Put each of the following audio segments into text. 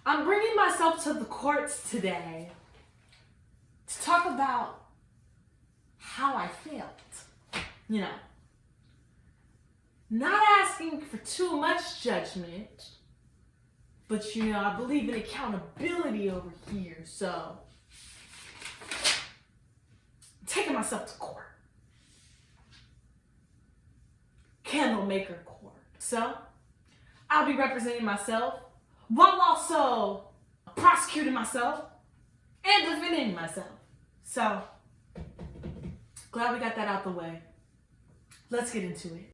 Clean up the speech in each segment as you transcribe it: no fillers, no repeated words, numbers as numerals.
I'm bringing myself to the courts today to talk about how I felt. You know, not asking for too much judgment, but I believe in accountability over here, so I'm taking myself to court. Candle maker court. So, I'll be representing myself while also prosecuting myself and defending myself. So, glad we got that out the way. Let's get into it.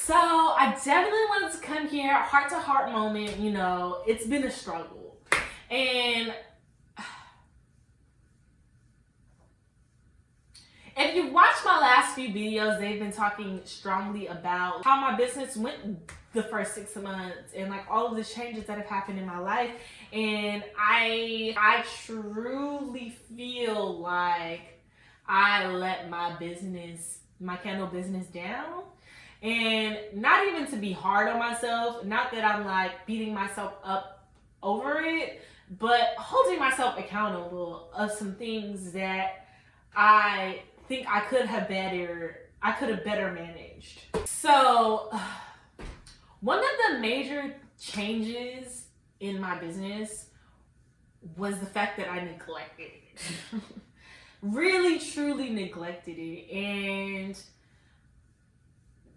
So, I definitely wanted to come here, heart to heart moment. It's been a struggle. And if you watched my last few videos, they've been talking strongly about how my business went the first 6 months and like all of the changes that have happened in my life. And I truly feel like I let my candle business down. And not even to be hard on myself, not that I'm like beating myself up over it, but holding myself accountable of some things that I think I could have better managed. So one of the major changes in my business was the fact that I neglected it. Really, truly neglected it. And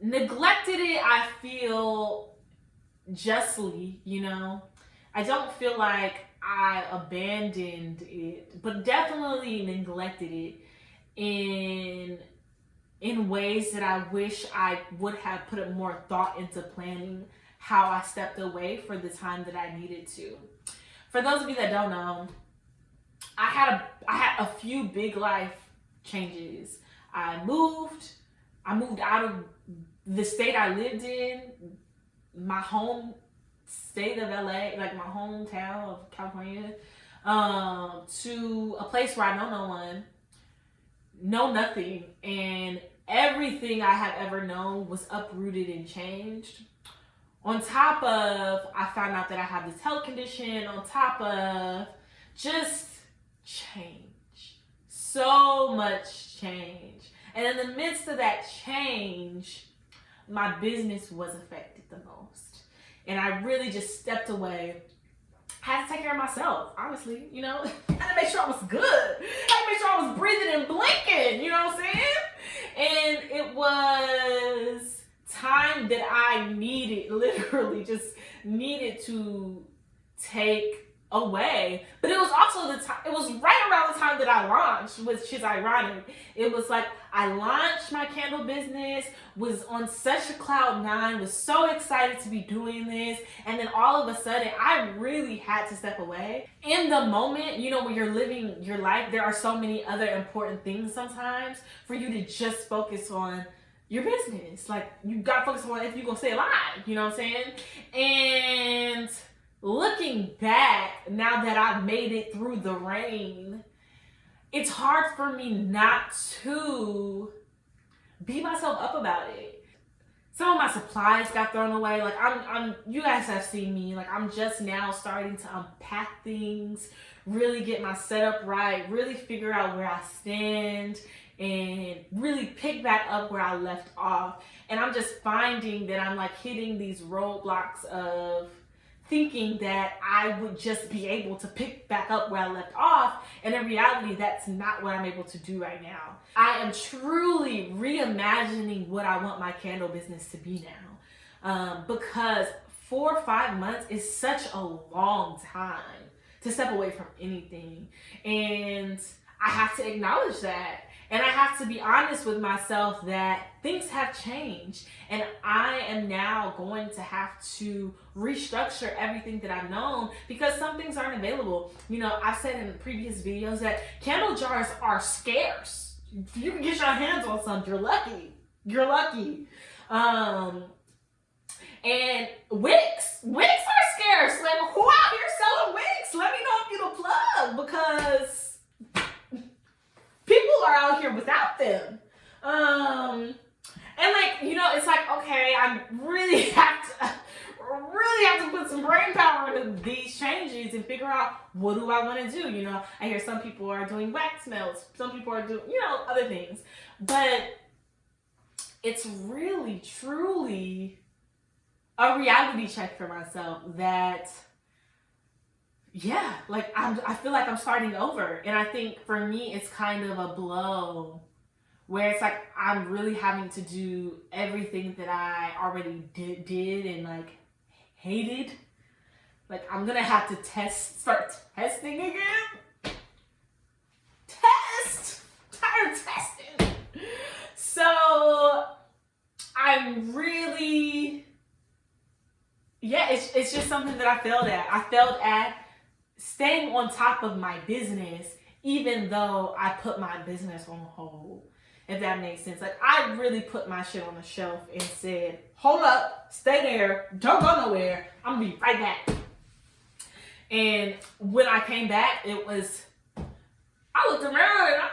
neglected it, I feel justly, I don't feel like I abandoned it, but definitely neglected it in ways that I wish I would have put more thought into planning how I stepped away for the time that I needed to. For those of you that don't know, I had a few big life changes. I moved out of the state I lived in, my home state of LA, like my hometown of California, to a place where I know no one, know nothing, and everything I have ever known was uprooted and changed. On top of, I found out that I have this health condition, on top of just change. So much change. And in the midst of that change, my business was affected the most. And I really just stepped away. Had to take care of myself, honestly, Had to make sure I was good. Had to make sure I was breathing and blinking, you know what I'm saying? And it was time that I needed, literally just needed to take away. But it was also it was right around the time that I launched, which is ironic. It was like I launched my candle business, was on such a cloud nine, was so excited to be doing this, and then all of a sudden I really had to step away. In the moment, when you're living your life, there are so many other important things sometimes for you to just focus on your business. Like, you gotta focus on if you're gonna stay alive, you know what I'm saying? And looking back, now that I've made it through the rain, it's hard for me not to beat myself up about it. Some of my supplies got thrown away. Like, you guys have seen me. Like, I'm just now starting to unpack things, really get my setup right, really figure out where I stand, and really pick back up where I left off. And I'm just finding that I'm like hitting these roadblocks of thinking that I would just be able to pick back up where I left off. And in reality, that's not what I'm able to do right now. I am truly reimagining what I want my candle business to be now. Because 4 or 5 months is such a long time to step away from anything. And I have to acknowledge that. And I have to be honest with myself that things have changed. And I am now going to have to restructure everything that I've known because some things aren't available. I've said in previous videos that candle jars are scarce. If you can get your hands on some, you're lucky. You're lucky. And wigs are scarce. Like, who out here selling wigs? Let me know if you're the plug, because are out here without them. And like, you know, it's like, okay, I really have to put some brain power into these changes and figure out what do I want to do. You know, I hear some people are doing wax melts, some people are doing, you know, other things, but it's really, truly a reality check for myself that, yeah, like I feel like I'm starting over. And I think for me, it's kind of a blow where it's like I'm really having to do everything that I already did and like hated. Like I'm gonna have to start testing again. Tired of testing. So I'm really, yeah, it's just something that I failed at. I failed at staying on top of my business, even though I put my business on hold. If that makes sense. Like I really put my shit on the shelf and said, hold up, stay there, don't go nowhere, I'm gonna be right back. And when I came back, I looked around and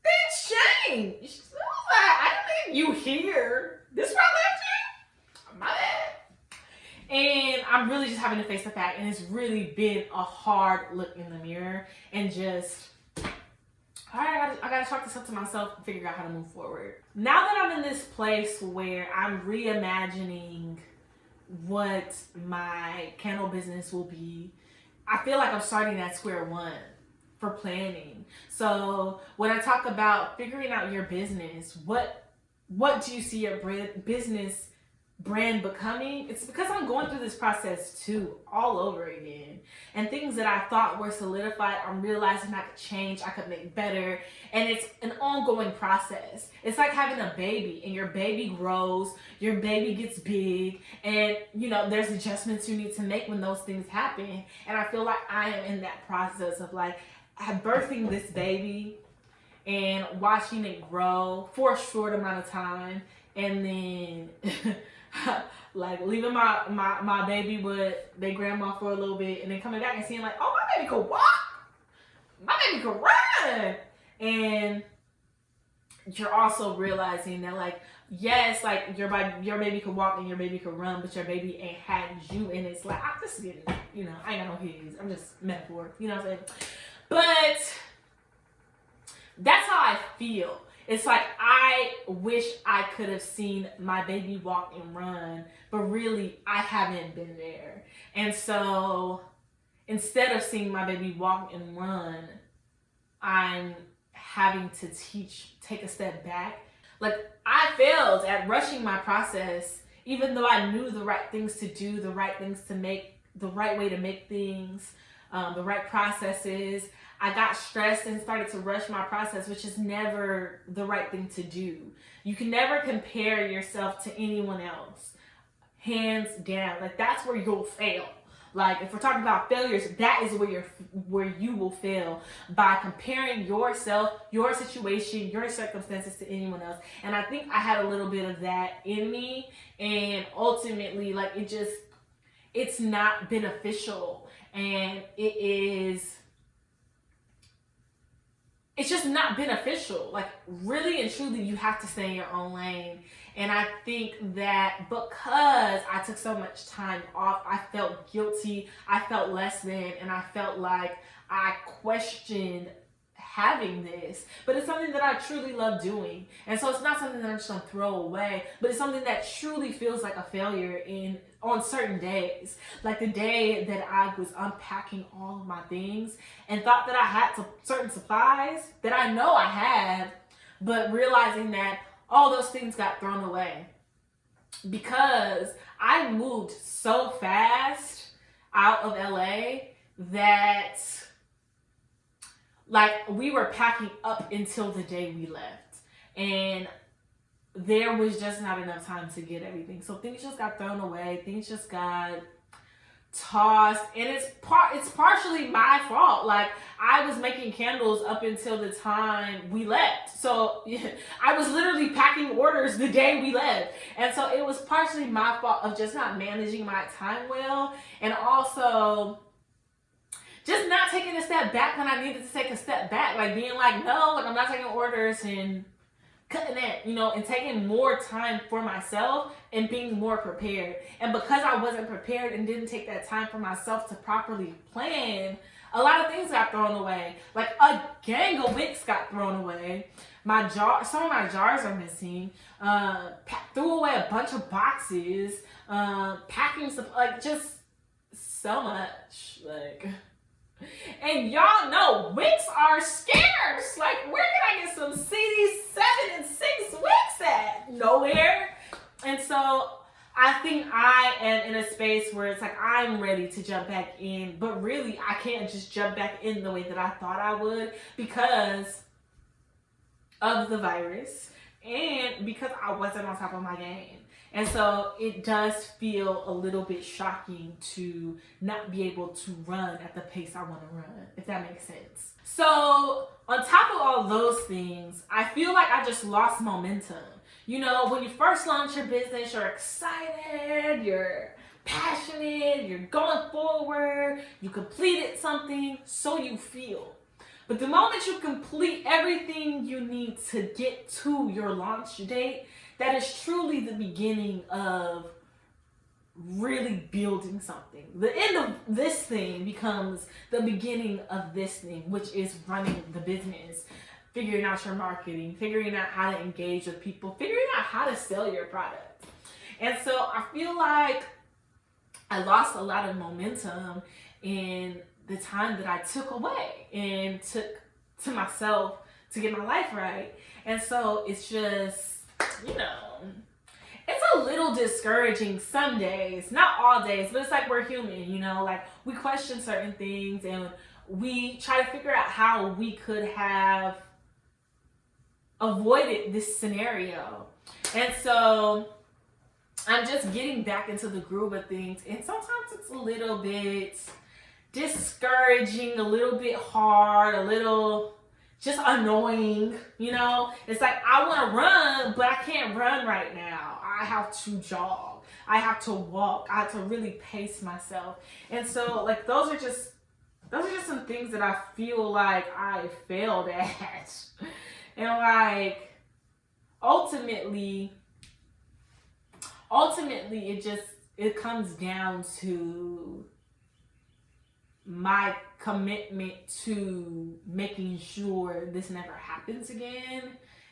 things changed. I was like, I didn't leave you here. This is where I left you? My bad. And I'm really just having to face the fact, and it's really been a hard look in the mirror and just, all right, I gotta talk this up to myself and figure out how to move forward. Now that I'm in this place where I'm reimagining what my candle business will be, I feel like I'm starting at square one for planning. So when I talk about figuring out your business, what do you see your business brand becoming? It's because I'm going through this process too, all over again. And things that I thought were solidified, I'm realizing I could change, I could make better. And it's an ongoing process. It's like having a baby, and your baby grows, your baby gets big, and you know, there's adjustments you need to make when those things happen. And I feel like I am in that process of like birthing this baby and watching it grow for a short amount of time, and then like leaving my baby with their grandma for a little bit, and then coming back and seeing like, oh, my baby could walk, my baby could run. And you're also realizing that like, yes, like your baby could walk and your baby could run, but your baby ain't had you. And it's like, I'm just kidding, you know, I ain't got no kids, I'm just metaphor, you know what I'm saying? But that's how I feel. It's like I wish I could have seen my baby walk and run, but really I haven't been there. And so instead of seeing my baby walk and run, I'm having to take a step back. Like I failed at rushing my process, even though I knew the right things to do, the right things to make, the right way to make things, the right processes. I got stressed and started to rush my process, which is never the right thing to do. You can never compare yourself to anyone else. Hands down. Like that's where you'll fail. Like if we're talking about failures, that is where you will fail, by comparing yourself, your situation, your circumstances to anyone else. And I think I had a little bit of that in me, and ultimately like it's not beneficial, and it's just not beneficial. Like really and truly, you have to stay in your own lane. And I think that because I took so much time off, I felt guilty, I felt less than, and I felt like I questioned having this. But it's something that I truly love doing. And so it's not something that I'm just gonna throw away, but it's something that truly feels like a failure on certain days. Like the day that I was unpacking all of my things and thought that I had certain supplies that I know I had, but realizing that all those things got thrown away because I moved so fast out of LA that like we were packing up until the day we left, and there was just not enough time to get everything. So things just got thrown away, things just got tossed, and it's partially my fault. Like I was making candles up until the time we left, so I was literally packing orders the day we left, and so it was partially my fault of just not managing my time well, and also just not not taking a step back when I needed to take a step back. Like being like, no, like I'm not taking orders and cutting that, you know, and taking more time for myself and being more prepared. And because I wasn't prepared and didn't take that time for myself to properly plan, a lot of things got thrown away. Like a gang of wicks got thrown away. Some of my jars are missing. Threw away a bunch of boxes. Packing stuff, like just so much. Like, and y'all know wicks are scarce. Like, where can I get some CD7 and 6 wicks at? Nowhere. And so I think I am in a space where it's like I'm ready to jump back in, but really I can't just jump back in the way that I thought I would because of the virus and because I wasn't on top of my game. And so it does feel a little bit shocking to not be able to run at the pace I want to run, if that makes sense. So on top of all those things, I feel like I just lost momentum. You know, when you first launch your business, you're excited, you're passionate, you're going forward, you completed something, so you feel. But the moment you complete everything you need to get to your launch date, that is truly the beginning of really building something. The end of this thing becomes the beginning of this thing, which is running the business, figuring out your marketing, figuring out how to engage with people, figuring out how to sell your product. And so I feel like I lost a lot of momentum in the time that I took away and took to myself to get my life right. And so it's just, you know, it's a little discouraging some days, not all days, but it's like we're human, you know, like we question certain things and we try to figure out how we could have avoided this scenario. And so I'm just getting back into the groove of things, and sometimes it's a little bit discouraging, a little bit hard, a little just annoying, you know? It's like I want to run, but I can't run right now. I have to jog. I have to walk. I have to really pace myself. And so like those are just some things that I feel like I failed at. And like ultimately it comes down to my commitment to making sure this never happens again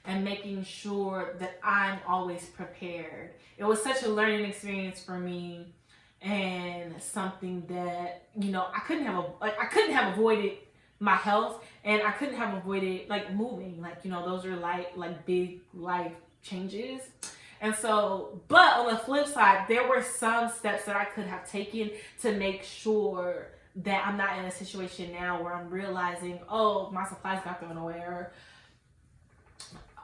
and making sure that I'm always prepared. It was such a learning experience for me and something that, you know, I couldn't have avoided my health, and I couldn't have avoided like moving, like, you know, those are like big life changes. And so, but on the flip side, there were some steps that I could have taken to make sure that I'm not in a situation now where I'm realizing, oh, my supplies got thrown away, or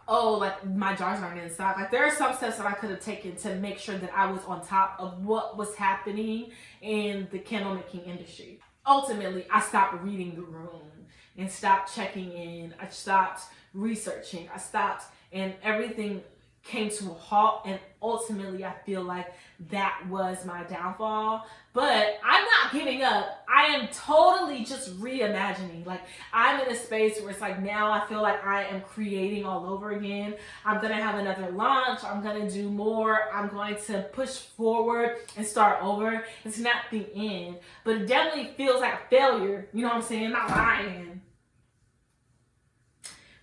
oh, like my jars aren't in stock. Like there are some steps that I could have taken to make sure that I was on top of what was happening in the candle making industry. Ultimately, I stopped reading the room and stopped checking in. I stopped researching. I stopped, and everything came to a halt, and ultimately I feel like that was my downfall. But I'm not giving up. I am totally just reimagining. Like I'm in a space where it's like now I feel like I am creating all over again. I'm gonna have another launch. I'm gonna do more. I'm going to push forward and start over. It's not the end, but it definitely feels like a failure. You know what I'm saying? Not lying.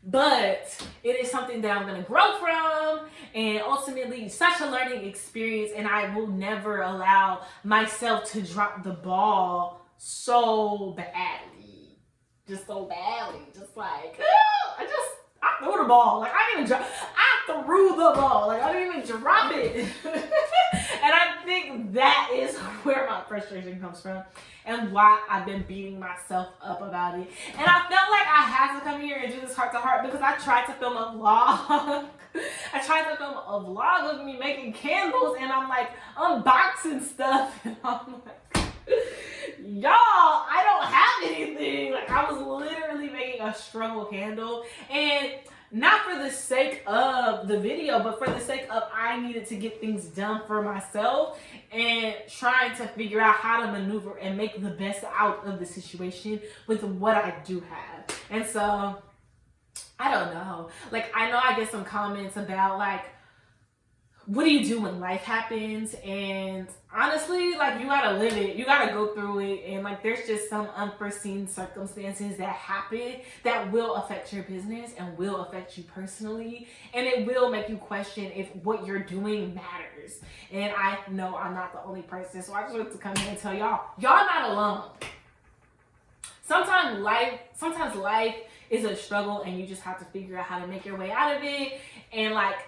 But it is something that I'm going to grow from, and ultimately such a learning experience, and I will never allow myself to drop the ball so badly. Just so badly. Just like, I threw the ball. Like I threw the ball. Like I didn't even drop it. And I think that is where my frustration comes from, and why I've been beating myself up about it. And I felt like I had to come here and do this heart to heart because I tried to film a vlog. I tried to film a vlog of me making candles, and I'm like unboxing stuff, and I'm like, y'all, I don't have anything. Like I was literally making a struggle candle, and not for the sake of the video, but for the sake of I needed to get things done for myself and trying to figure out how to maneuver and make the best out of the situation with what I do have. And so, I don't know. Like, I know I get some comments about, like, what do you do when life happens? And honestly, like, you gotta live it. You gotta go through it. And, like, there's just some unforeseen circumstances that happen that will affect your business and will affect you personally. And it will make you question if what you're doing matters. And I know I'm not the only person. So I just want to come here and tell y'all not alone. Sometimes life is a struggle and you just have to figure out how to make your way out of it. And, like,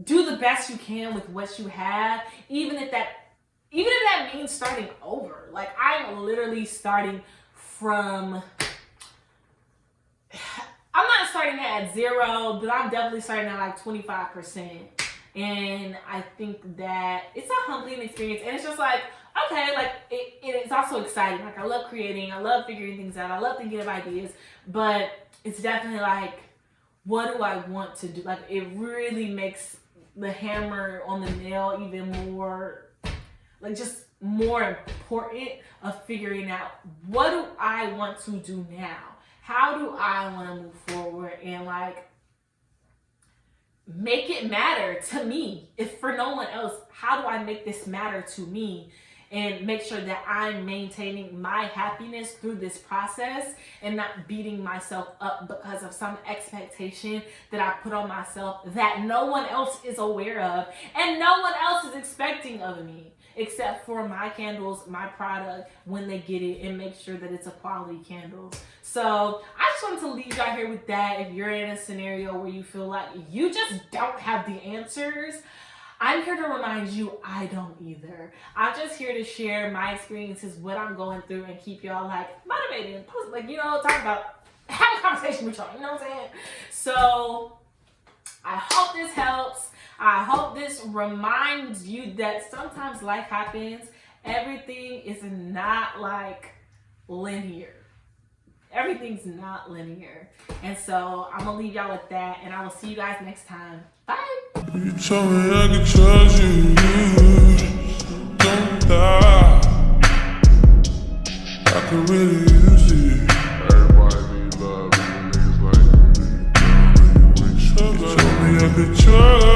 do the best you can with what you have, even if that means starting over. Like, I'm literally starting from, I'm not starting at 0, but I'm definitely starting at like 25%. And I think that it's a humbling experience. And it's just like, okay, like, it's also exciting. Like, I love creating, I love figuring things out, I love thinking of ideas, but it's definitely like, what do I want to do? Like, it really makes the hammer on the nail even more, like, just more important of figuring out, what do I want to do now? How do I want to move forward and, like, make it matter to me? If for no one else, how do I make this matter to me? And make sure that I'm maintaining my happiness through this process and not beating myself up because of some expectation that I put on myself that no one else is aware of and no one else is expecting of me, except for my candles, my product, when they get it, and make sure that it's a quality candle. So I just wanted to leave y'all here with that. If you're in a scenario where you feel like you just don't have the answers, I'm here to remind you I don't either. I'm just here to share my experiences, what I'm going through, and keep y'all, like, motivated and positive, like, you know, talk about, have a conversation with y'all, you know what I'm saying? So I hope this helps. I hope this reminds you that sometimes life happens. Everything is not, like, linear. Everything's not linear. And so I'm gonna leave y'all with that, and I will see you guys next time. Bye. You told me I could trust you, don't die. I could really